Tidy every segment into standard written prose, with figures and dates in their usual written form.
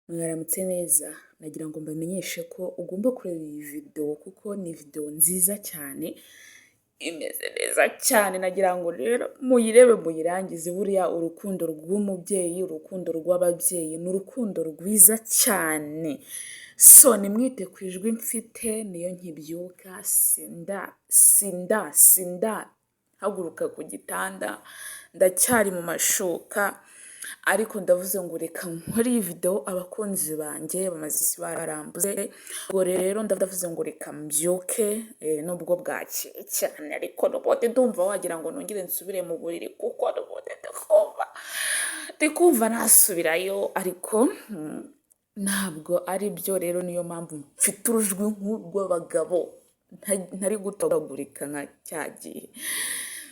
Mwaramutse neza, nagira ngo mbamenyeshe ko ugomba kureba iyi video kuko ni video nziza cyane, imeze neza cyane, nagira ngo rero muyirebe muyirangize. Buriya urukundo rw'umubyeyi, urukundo rw'ababyeyi ni urukundo rwiza cyane. So nimwite ku ijwi mfite niyo nkibyuka, sinda haguruka ku gitanda, ndacyari mu mashuka, ariko ndavuze ngo reka nkore iyi video abakunzi banjye bamaze isi barambuze. Ubwo rero ndavuze ngo reka mbyuke, nubwo bwakeye cyane ariko n'ubundi ndumva wagira ngo nongere nsubire mu buriri kuko n'ubundi ndikumva nasubirayo, ariko ntabwo ari byo. Rero niyo mpamvu mfite urujwi nk'urw'abagabo, ntari gutogagurika nka cya gihe.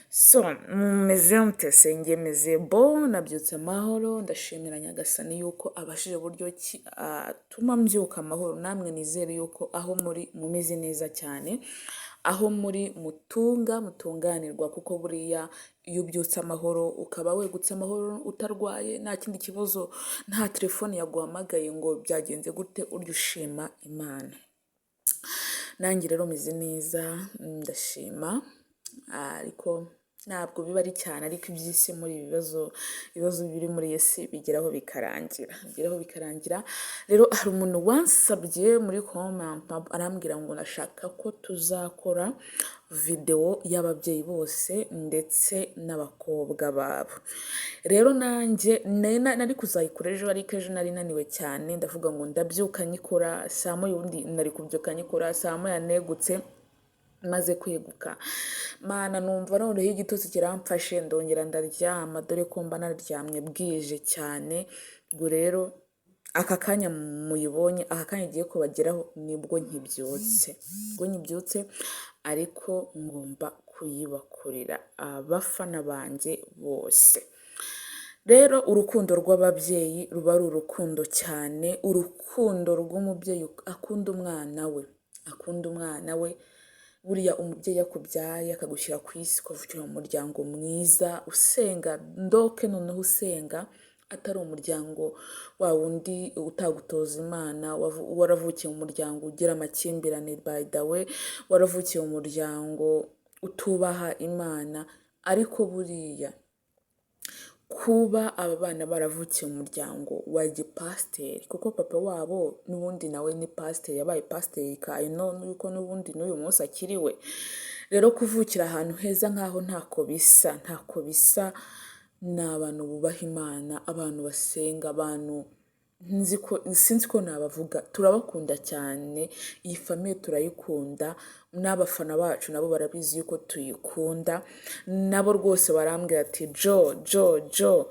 So mumeze mutese, njye meze bo, nabyutse amahoro, ndashimira Nyagasani yuko abashije buryo ki atuma mbyuka amahoro. Namwe nizere yuko aho muri mumeze neza cyane, aho muri mutunganirwa, kuko buriya iyo ubyutse amahoro ukaba wegutse amahoro utarwaye, nta kindi kibazo, nta telefone yaguhamagaye ngo byagenze gute, urya ushima Imana. Nanjye rero meze neza, ndashima, ariko ntabwo biba ari cyane, ariko iby'isi muri ibibazo biri muri iyi si bigeraho bikarangira. Rero hari umuntu wansabye muri comment arambwira ngo nashaka ko tuzakora video y'ababyeyi bose ndetse n'abakobwa babo. Rero nanjye nari kuzayikora ejo, ariko ejo nari naniwe cyane, ndavuga ngo ndabyuka nyikora saa moya, ubundi nari kubyuka nyikora saa moya negutse, maze kweguka mana numva noneho igitotsi kiramfashe, ndongera ndaryama, dore ko mba naryamye bwije cyane. Ubwo rero aka kanya muyibonye, aka kanya igiye kubageraho nibwo nkibyutse, ariko ngomba kuyibakorera abafana banjye bose. Rero urukundo rw'ababyeyi ruba ari urukundo cyane, urukundo rw'umubyeyi akunda umwana we. Buriya umubyeyi akubyaye akagushyira ku isi, ukavukira mu muryango mwiza usenga, noneho usenga, atari umuryango wa wundi utagutoza Imana, waravukiye mu muryango ugira amakimbirane, by the way, waravukiye mu muryango utubaha Imana. Ariko buriya kuba aba bana baravukiye mu muryango wa gipasiteri, kuko papa wabo n'ubundi nawe ni pasiteri, yabaye pasiteri yuko n'ubundi n'uyu munsi akiriwe. Rero kuvukira ahantu heza nk'aho ntako bisa, ni abantu bubaha Imana, abantu basenga, abantu sinzi ko nabavuga, turabakunda cyane, iyi famiye turayikunda, n'abafana bacu nabo barabizi yuko tuyikunda, nabo rwose barambwira ati Jo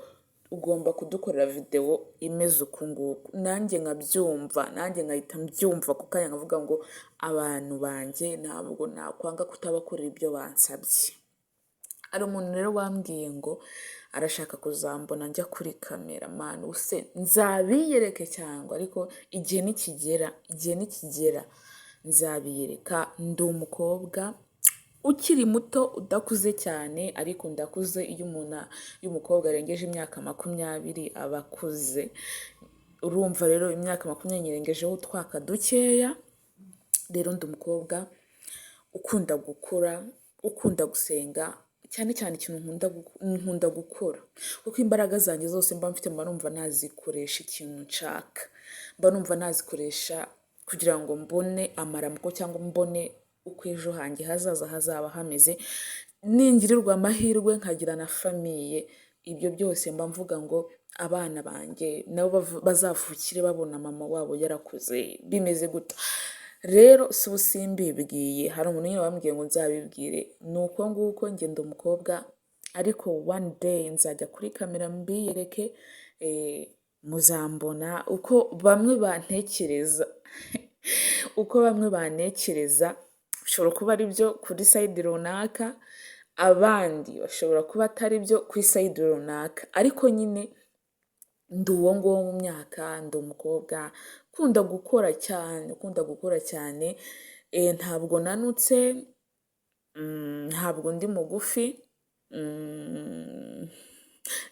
ugomba kudukorera video imeze uku nguku. Nanjye nkabyumva, nanjye nkahita mbyumva ku kanya, nkavuga ngo abantu banjye ntabwo nakwanga kutabakorera ibyo bansabye. Hari umuntu rero wambwiye ngo arashaka kuzambona njya kuri kamera, man use nzabiyereke cyangwa, ariko igihe nikigera nzabiyereka. Ndi umukobwa ukiri muto udakuze cyane, ariko ndakuze. Iyo umukobwa arengeje imyaka 20 aba akuze. Urumva rero imyaka 20 nyirengejeho utwaka dukeya. Rero ndi umukobwa ukunda gukora, ukunda gusenga, cyane ikintu nkunda gukora, kuko imbaraga zanjye zose mba mfite mba numva nazikoresha ikintu nshaka, mba numva nazikoresha kugira ngo mbone amaramuko, cyangwa mbone uko ejo hanjye hazaza hazaba hameze, ningirirwa amahirwe nkagira na famiye. Ibyo byose mba mvuga ngo abana banjye nabo bazavukire babona mama wabo yarakuze bimeze gutya. Rero si usimbibwiye, hari umuntu nyine wambwiye ngo nzabibwire, ni uko nguko ngenda umukobwa, ariko one day nzajya kuri kamera mbiyereke, muzambona uko bamwe bantekereza. Bishobora kuba ari byo kuri side runaka, abandi bashobora kuba atari byo kuri side runaka, ariko nyine ndi uwo nguwo mu myaka, ndi umukobwa ukunda gukora cyane, ntabwo nanutse, ntabwo ndi mugufi,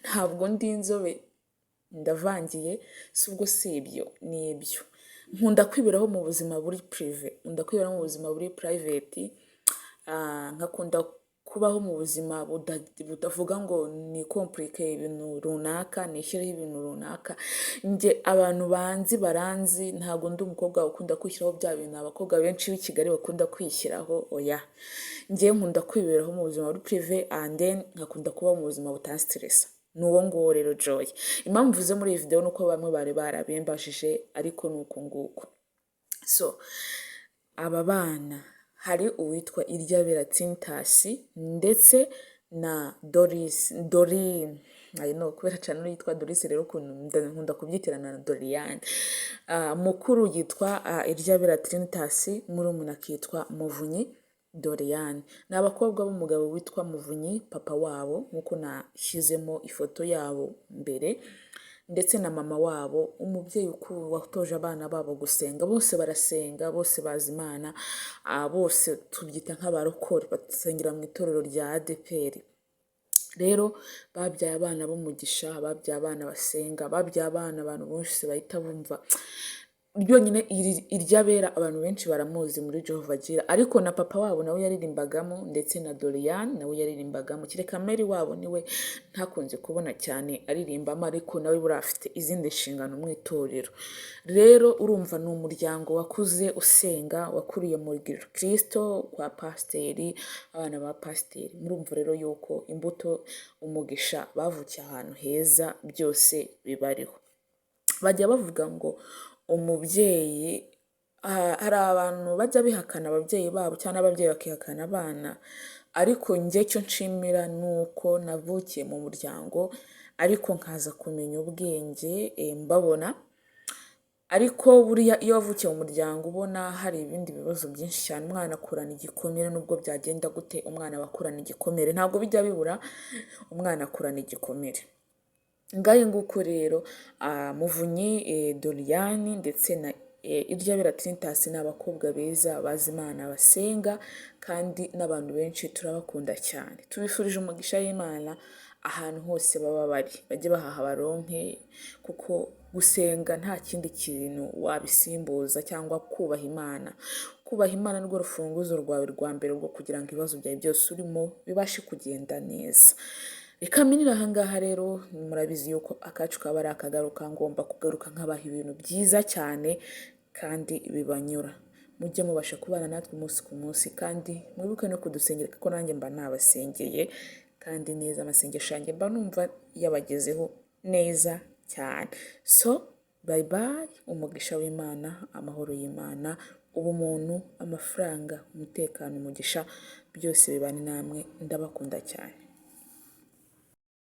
ntabwo ndi inzobe, ndavangiye si ubwo si ibyo ni ibyo nkunda kwiberaho mu buzima buri prive nkunda kwiberaho mu buzima buri private nkakunda kubaho mu buzima budavuga ngo ni komplike ibintu runaka nishyireho ibintu runaka njye abantu baranzi ntabwo ndi umukobwa ukunda kwishyiraho bya bintu abakobwa benshi b'i Kigali bakunda kwishyiraho oya njye nkunda kwiberaho mu buzima buri prive and then nkakunda kubaho mu buzima butanstressa nuwo nguwo rero Joy impamvu mvuze muri iyi video nuko bamwe bari barabembashije ariko nuko nguko so aba bana hari uwitwa Iryabera Tintas ndetse na Dori kubera cyane yitwa Doris rero nkunda kubyitirana na Doriane mukuru yitwa Iryabera Tintas murumuna akitwa Muvunyi Doriane ni abakobwa b'umugabo witwa Muvunyi papa wabo nk'uko nashyizemo ifoto yabo mbere ndetse na mama wabo umubyeyi watoje abana babo gusenga bose barasenga bose bazi Imana bose tubyita nk'abarokore basengera mu itorero rya ADPR rero babyaye abana b'umugisha babyaye abana basenga babyaye abana abantu bose bahita bumva ryonyine Iryabera abantu benshi baramuzi muri Jehovah Jireh ariko na papa wabo nawe yaririmbagamo ndetse na Doriane nawe yaririmbagamo kireka Mary wabo niwe ntakunze kubona cyane aririmbamo ariko nawe buri afite izindi nshingano mu itorero rero urumva ni umuryango wakuze usenga wakuriye mu Kristo kwa pasteri abana ba pasteri murumva rero yuko imbuto umugisha bavukiye ahantu heza byose bibariho bajya bavuga ngo umubyeyi hari abantu bajya bihakana ababyeyi babo cyangwa ababyeyi bakihakana abana ariko njye cyo nshimira nuko navukiye mu muryango ariko nkaza kumenya ubwenge mbabona ariko buriya iyo wavukiye mu muryango ubona hari ibindi bibazo byinshi cyane umwana akurana igikomere nubwo byagenda gute umwana abakurana igikomere ntabwo bijya bibura umwana akurana igikomere ngaye nguko rero Muvunyi Doriane ndetse na Iryabera Tintas ni abakobwa beza bazi Imana basenga kandi n'abantu benshi turabakunda cyane tubifurije umugisha y'Imana ahantu hose baba bari bajye bahaha baronke kuko gusenga nta kindi kintu wabisimbuza cyangwa kubaha Imana nirwo rufunguzo rwawe rwa mbere rwo kugira ngo ibibazo byawe byose urimo bibashe kugenda neza reka minira ahangaha rero murabizi yuko akacu kaba ari akagaruka ngomba kugaruka nkabaha ibintu byiza cyane kandi bibanyura mujye mubasha kubana natwe umunsi ku munsi kandi mwibuke no kudusengera kuko nanjye mba nabasengeye kandi neza amasengesho yanjye mba numva yabagezeho neza cyane so bye bye umugisha w'Imana amahoro y'Imana ubumuntu amafaranga umutekano umugisha byose bibane namwe ndabakunda cyane